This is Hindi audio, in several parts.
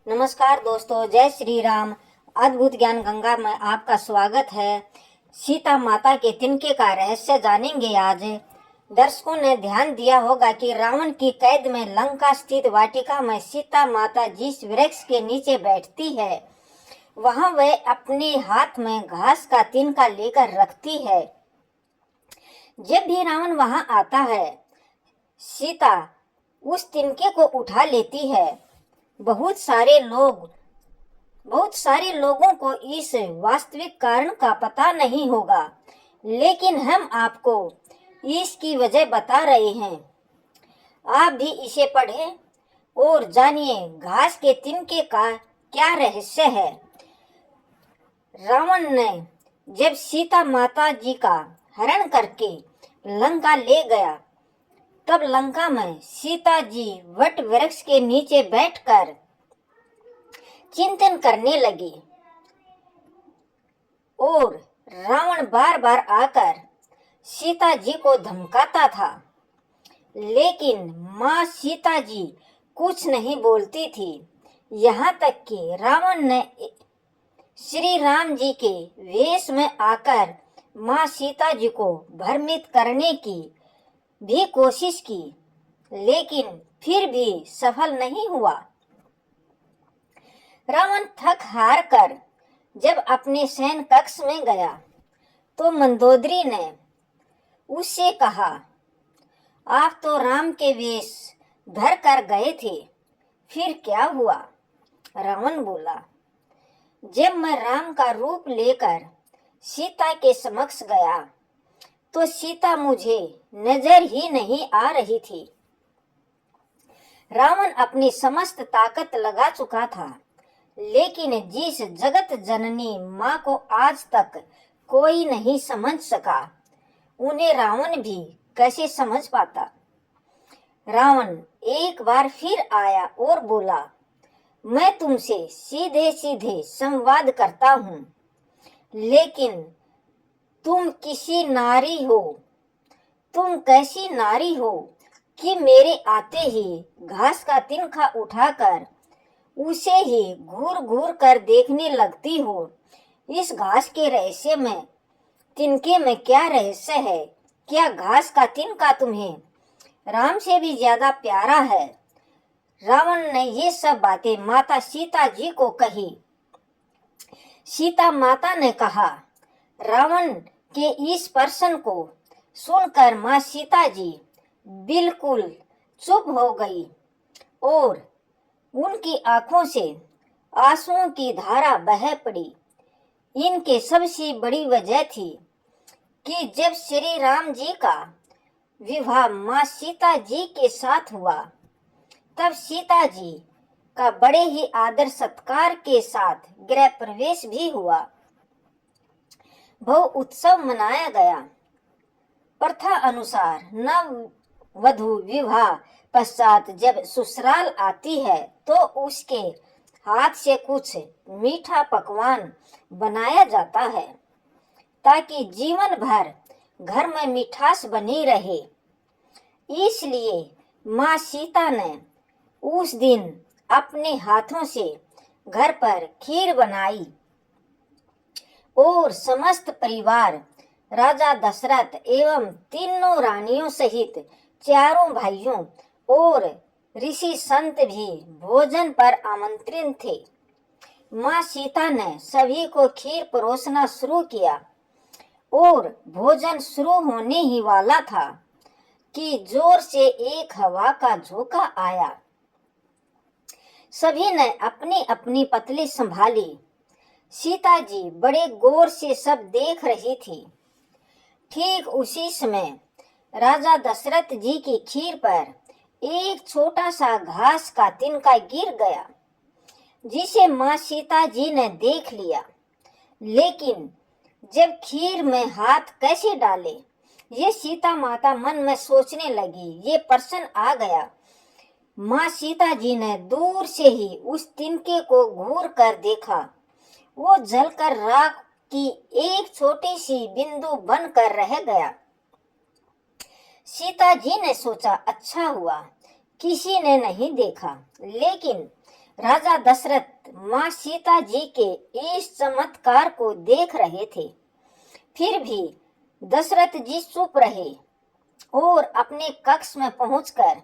नमस्कार दोस्तों, जय श्री राम। अद्भुत ज्ञान गंगा में आपका स्वागत है। सीता माता के तिनके का रहस्य जानेंगे आज। दर्शकों ने ध्यान दिया होगा कि रावण की कैद में लंका स्थित वाटिका में सीता माता जिस वृक्ष के नीचे बैठती है, वहां वह अपने हाथ में घास का तिनका लेकर रखती है। जब भी रावण वहां आता है, सीता उस तिनके को उठा लेती है। बहुत सारे लोगों को इस वास्तविक कारण का पता नहीं होगा, लेकिन हम आपको इसकी वजह बता रहे हैं। आप भी इसे पढ़ें और जानिए घास के तिनके का क्या रहस्य है। रावण ने जब सीता माता जी का हरण करके लंका ले गया, तब लंका में सीता जी वट वृक्ष के नीचे बैठकर चिंतन करने लगी और रावण बार बार आकर सीता जी को धमकाता था, लेकिन माँ सीता जी कुछ नहीं बोलती थी। यहाँ तक कि रावण ने श्री राम जी के वेश में आकर माँ सीता जी को भ्रमित करने की भी कोशिश की, लेकिन फिर भी सफल नहीं हुआ। रावण थक हार कर जब अपने शयन कक्ष में गया, तो मंदोदरी ने उससे कहा, आप तो राम के वेश धर कर गए थे, फिर क्या हुआ? रावण बोला, जब मैं राम का रूप लेकर सीता के समक्ष गया, तो सीता मुझे नजर ही नहीं आ रही थी। रावण अपनी समस्त ताकत लगा चुका था, लेकिन जिस जगत जननी माँ को आज तक कोई नहीं समझ सका, उन्हें रावण भी कैसे समझ पाता। रावण एक बार फिर आया और बोला, मैं तुमसे सीधे सीधे संवाद करता हूँ, लेकिन तुम कैसी नारी हो कि मेरे आते ही घास का तिनका उठाकर उसे ही घूर घूर कर देखने लगती हो। इस घास के रहस्य में, तिनके में क्या रहस्य है? क्या घास का तिनका तुम्हें राम से भी ज्यादा प्यारा है? रावण ने ये सब बातें माता सीता जी को कही। सीता माता ने कहा, रावण के इस प्रश्न को सुनकर माँ सीता जी बिल्कुल चुप हो गई और उनकी आंखों से आंसुओं की धारा बह पड़ी। इनके सबसे बड़ी वजह थी कि जब श्री राम जी का विवाह माँ सीता जी के साथ हुआ, तब सीता जी का बड़े ही आदर सत्कार के साथ गृह प्रवेश भी हुआ। बहु उत्सव मनाया गया। प्रथा अनुसार नव वधु विवाह पश्चात जब ससुराल आती है, तो उसके हाथ से कुछ मीठा पकवान बनाया जाता है, ताकि जीवन भर घर में मिठास बनी रहे। इसलिए माँ सीता ने उस दिन अपने हाथों से घर पर खीर बनाई और समस्त परिवार, राजा दशरथ एवं तीनों रानियों सहित चारों भाइयों और ऋषि संत भी भोजन पर आमंत्रित थे। माँ सीता ने सभी को खीर परोसना शुरू किया और भोजन शुरू होने ही वाला था कि जोर से एक हवा का झोंका आया। सभी ने अपनी अपनी पतली संभाली। सीता जी बड़े गौर से सब देख रही थी। ठीक उसी समय राजा दशरथ जी की खीर पर एक छोटा सा घास का तिनका गिर गया, जिसे माँ सीता जी ने देख लिया, लेकिन जब खीर में हाथ कैसे डाले, ये सीता माता मन में सोचने लगी। ये प्रश्न आ गया। माँ सीता जी ने दूर से ही उस तिनके को घूर कर देखा। वो जलकर राख की एक छोटी सी बिंदु बनकर रह गया। सीता जी ने सोचा, अच्छा हुआ किसी ने नहीं देखा, लेकिन राजा दशरथ माँ सीता जी के इस चमत्कार को देख रहे थे। फिर भी दशरथ जी चुप रहे और अपने कक्ष में पहुंचकर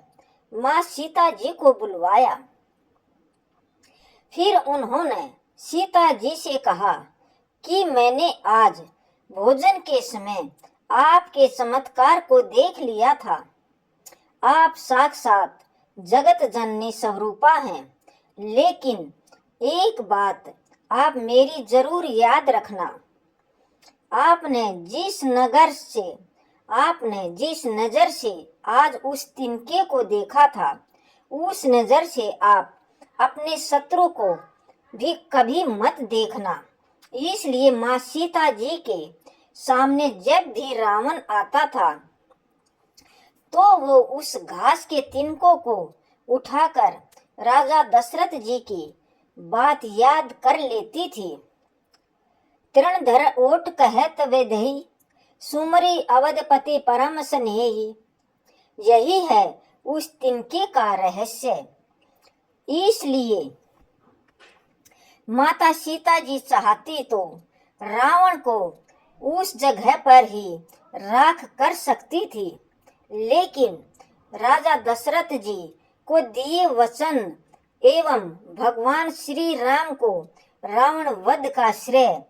माँ सीता जी को बुलवाया। फिर उन्होंने सीता जी से कहा कि मैंने आज भोजन के समय आपके चमत्कार को देख लिया था। आप साक्षात जगत जननी स्वरूपा हैं, लेकिन एक बात आप मेरी जरूर याद रखना। आपने जिस नजर से आज उस तिनके को देखा था, उस नजर से आप अपने शत्रु को भी कभी मत देखना। इसलिए माँ सीता जी के सामने जब भी रावण आता था तो वो उस घास के तिनकों को उठाकर राजा दशरथ जी की बात याद कर लेती थी। तृणधर ओट कहत वेदही, सुमरी अवधपति परम स्नेही। यही है उस तिनके का रहस्य। इसलिए माता सीता जी चाहती तो रावण को उस जगह पर ही राख कर सकती थी, लेकिन राजा दशरथ जी को दिए वचन एवं भगवान श्री राम को रावण वध का श्रेय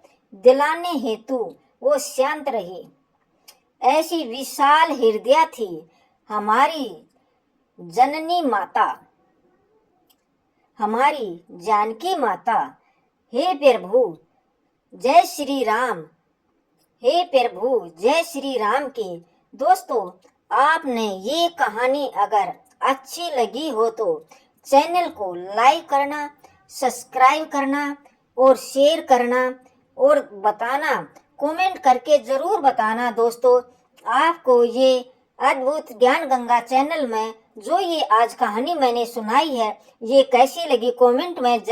दिलाने हेतु वो शांत रही। ऐसी विशाल हृदय थी हमारी जननी माता, हमारी जानकी माता। हे प्रभु जय श्री राम, हे प्रभु जय श्री राम की। दोस्तों, आपने ये कहानी अगर अच्छी लगी हो तो चैनल को लाइक करना, सब्सक्राइब करना और शेयर करना और बताना, कमेंट करके ज़रूर बताना दोस्तों, आपको ये अद्भुत ज्ञान गंगा चैनल में जो ये आज कहानी मैंने सुनाई है ये कैसी लगी, कमेंट में